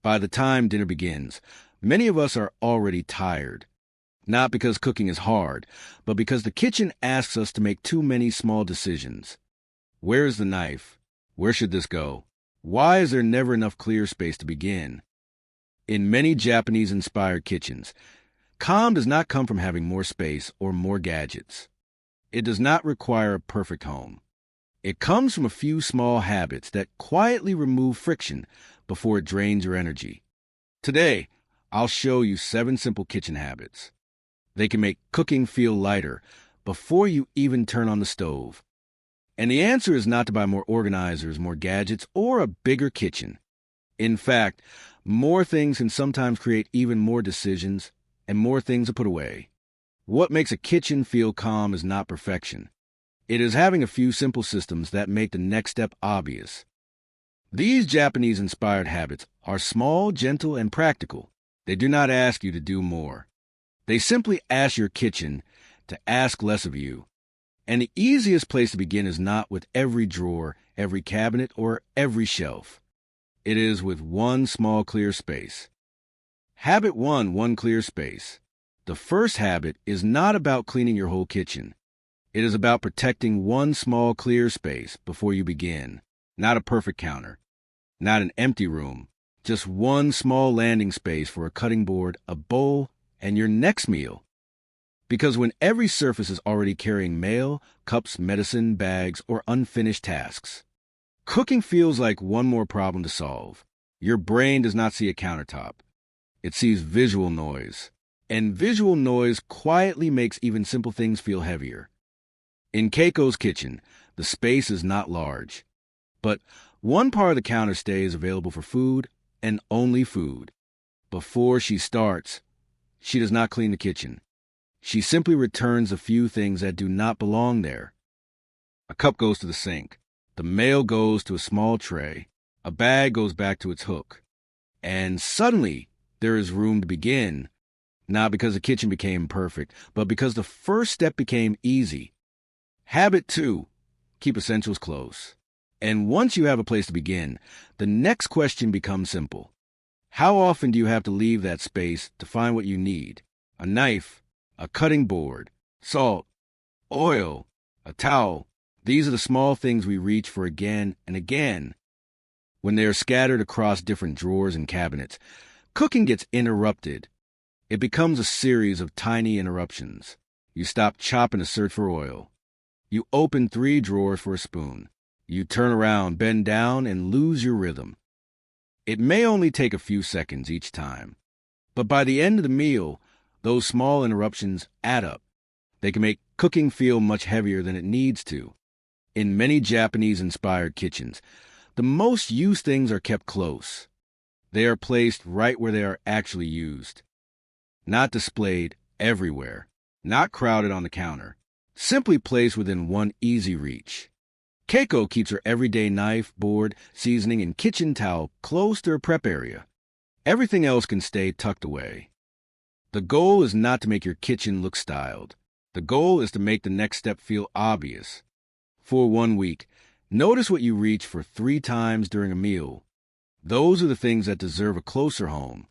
By the time dinner begins, many of us are already tired. Not because cooking is hard, but because the kitchen asks us to make too many small decisions. Where is the knife? Where should this go? Why is there never enough clear space to begin? In many Japanese-inspired kitchens, calm does not come from having more space or more gadgets. It does not require a perfect home. It comes from a few small habits that quietly remove friction before it drains your energy. Today, I'll show you 7 simple kitchen habits. They can make cooking feel lighter before you even turn on the stove. And the answer is not to buy more organizers, more gadgets, or a bigger kitchen. In fact, more things can sometimes create even more decisions and more things to put away. What makes a kitchen feel calm is not perfection. It is having a few simple systems that make the next step obvious. These Japanese-inspired habits are small, gentle, and practical. They do not ask you to do more. They simply ask your kitchen to ask less of you. And the easiest place to begin is not with every drawer, every cabinet, or every shelf. It is with one small clear space. Habit 1, one clear space. The first habit is not about cleaning your whole kitchen. It is about protecting one small clear space before you begin. Not a perfect counter, not an empty room, just one small landing space for a cutting board, a bowl, and your next meal. Because when every surface is already carrying mail, cups, medicine, bags, or unfinished tasks, cooking feels like one more problem to solve. Your brain does not see a countertop. It sees visual noise. And visual noise quietly makes even simple things feel heavier. In Keiko's kitchen, the space is not large. But one part of the counter stays available for food and only food. Before she starts, she does not clean the kitchen. She simply returns a few things that do not belong there. A cup goes to the sink. The mail goes to a small tray. A bag goes back to its hook. And suddenly, there is room to begin. Not because the kitchen became perfect, but because the first step became easy. Habit 2, keep essentials close. And once you have a place to begin, the next question becomes simple. How often do you have to leave that space to find what you need? A knife, a cutting board, salt, oil, a towel. These are the small things we reach for again and again. When they are scattered across different drawers and cabinets, cooking gets interrupted. It becomes a series of tiny interruptions. You stop chopping to search for oil. You open 3 drawers for a spoon. You turn around, bend down, and lose your rhythm. It may only take a few seconds each time, but by the end of the meal, those small interruptions add up. They can make cooking feel much heavier than it needs to. In many Japanese-inspired kitchens, the most used things are kept close. They are placed right where they are actually used. Not displayed everywhere, not crowded on the counter, simply placed within one easy reach. Keiko keeps her everyday knife, board, seasoning, and kitchen towel close to her prep area. Everything else can stay tucked away. The goal is not to make your kitchen look styled. The goal is to make the next step feel obvious. For 1 week, notice what you reach for 3 times during a meal. Those are the things that deserve a closer home.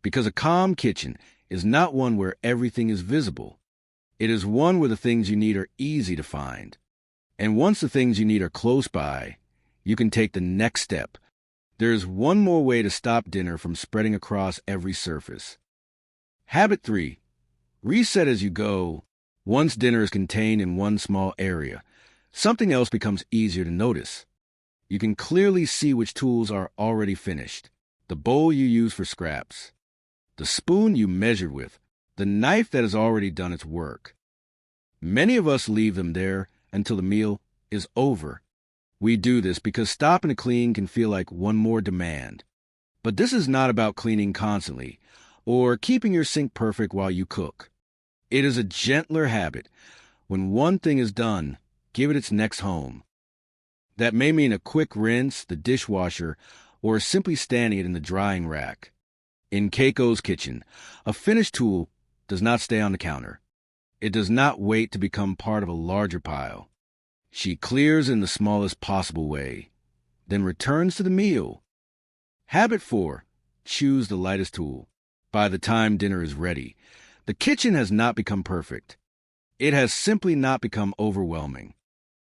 Because a calm kitchen is not one where everything is visible. It is one where the things you need are easy to find. And once the things you need are close by, you can take the next step. There is one more way to stop dinner from spreading across every surface. Habit 3. Reset as you go. Once dinner is contained in one small area, something else becomes easier to notice. You can clearly see which tools are already finished. The bowl you use for scraps. The spoon you measured with. The knife that has already done its work. Many of us leave them there until the meal is over. We do this because stopping to clean can feel like one more demand. But this is not about cleaning constantly or keeping your sink perfect while you cook. It is a gentler habit. When one thing is done, give it its next home. That may mean a quick rinse, the dishwasher, or simply standing it in the drying rack. In Keiko's kitchen, a finished tool does not stay on the counter. It does not wait to become part of a larger pile. She clears in the smallest possible way, then returns to the meal. Habit 4. choose the lightest tool. By the time dinner is ready, the kitchen has not become perfect. It has simply not become overwhelming.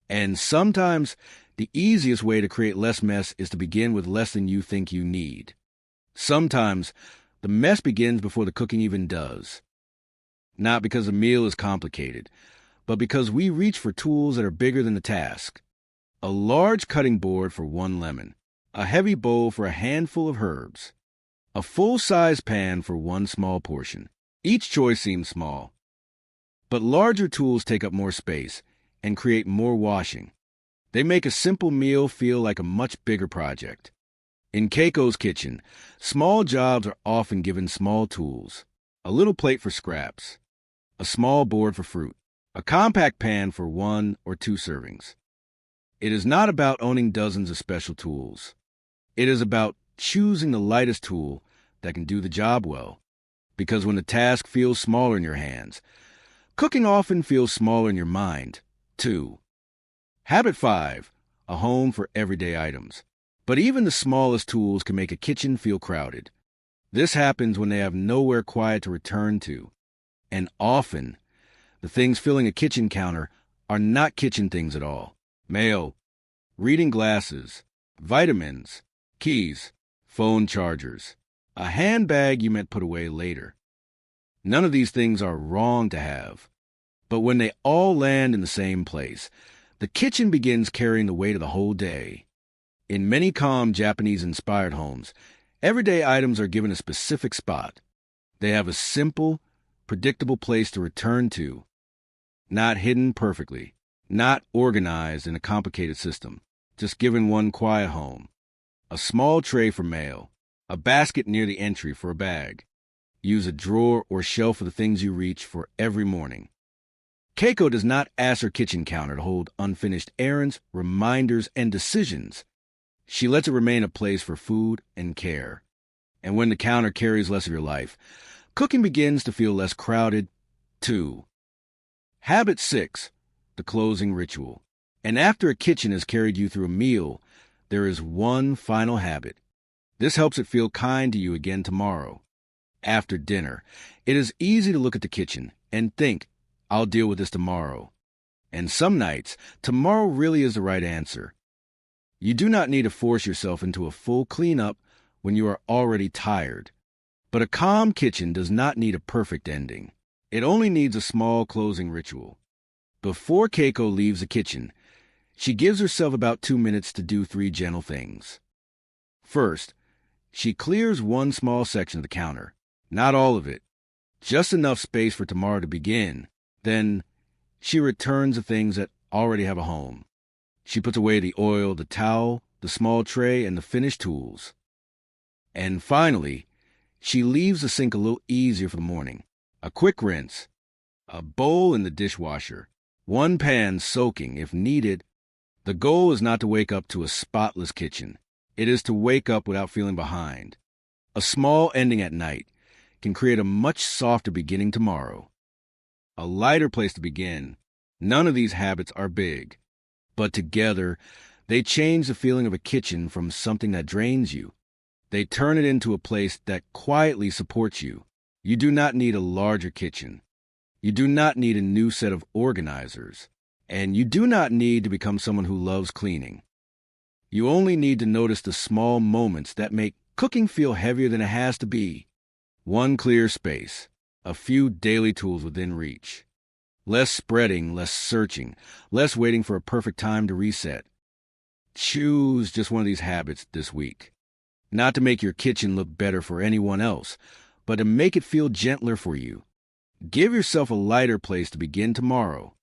And sometimes the easiest way to create less mess is to begin with less than you think you need. Sometimes the mess begins before the cooking even does. Not because the meal is complicated, but because we reach for tools that are bigger than the task. A large cutting board for one lemon, a heavy bowl for a handful of herbs, a full-size pan for one small portion. Each choice seems small, but larger tools take up more space and create more washing. They make a simple meal feel like a much bigger project. In Keiko's kitchen, small jobs are often given small tools: a little plate for scraps, a small board for fruit, a compact pan for 1 or 2 servings. It is not about owning dozens of special tools. It is about choosing the lightest tool that can do the job well. Because when the task feels smaller in your hands, cooking often feels smaller in your mind, too. Habit 5, a home for everyday items. But even the smallest tools can make a kitchen feel crowded. This happens when they have nowhere quiet to return to. And often, the things filling a kitchen counter are not kitchen things at all. Mail, reading glasses, vitamins, keys, phone chargers, a handbag you meant put away later. None of these things are wrong to have. But when they all land in the same place, the kitchen begins carrying the weight of the whole day. In many calm Japanese-inspired homes, everyday items are given a specific spot. They have a simple, predictable place to return to, not hidden perfectly, not organized in a complicated system, just given one quiet home. A small tray for mail, a basket near the entry for a bag. Use a drawer or shelf for the things you reach for every morning. Keiko does not ask her kitchen counter to hold unfinished errands, reminders, and decisions. She lets it remain a place for food and care. And when the counter carries less of your life, cooking begins to feel less crowded, too. Habit 6, the closing ritual. And after a kitchen has carried you through a meal, there is one final habit. This helps it feel kind to you again tomorrow. After dinner, it is easy to look at the kitchen and think, I'll deal with this tomorrow. And some nights, tomorrow really is the right answer. You do not need to force yourself into a full cleanup when you are already tired. But a calm kitchen does not need a perfect ending. It only needs a small closing ritual. Before Keiko leaves the kitchen, she gives herself about 2 minutes to do 3 gentle things. First, she clears one small section of the counter. Not all of it, just enough space for tomorrow to begin. Then, she returns the things that already have a home. She puts away the oil, the towel, the small tray, and the finished tools. And finally, she leaves the sink a little easier for the morning. A quick rinse, a bowl in the dishwasher, one pan soaking if needed. The goal is not to wake up to a spotless kitchen. It is to wake up without feeling behind. A small ending at night can create a much softer beginning tomorrow. A lighter place to begin. None of these habits are big, but together they change the feeling of a kitchen from something that drains you. They turn it into a place that quietly supports you. You do not need a larger kitchen. You do not need a new set of organizers. And you do not need to become someone who loves cleaning. You only need to notice the small moments that make cooking feel heavier than it has to be. One clear space, a few daily tools within reach. Less spreading, less searching, less waiting for a perfect time to reset. Choose just one of these habits this week. Not to make your kitchen look better for anyone else, but to make it feel gentler for you. Give yourself a lighter place to begin tomorrow.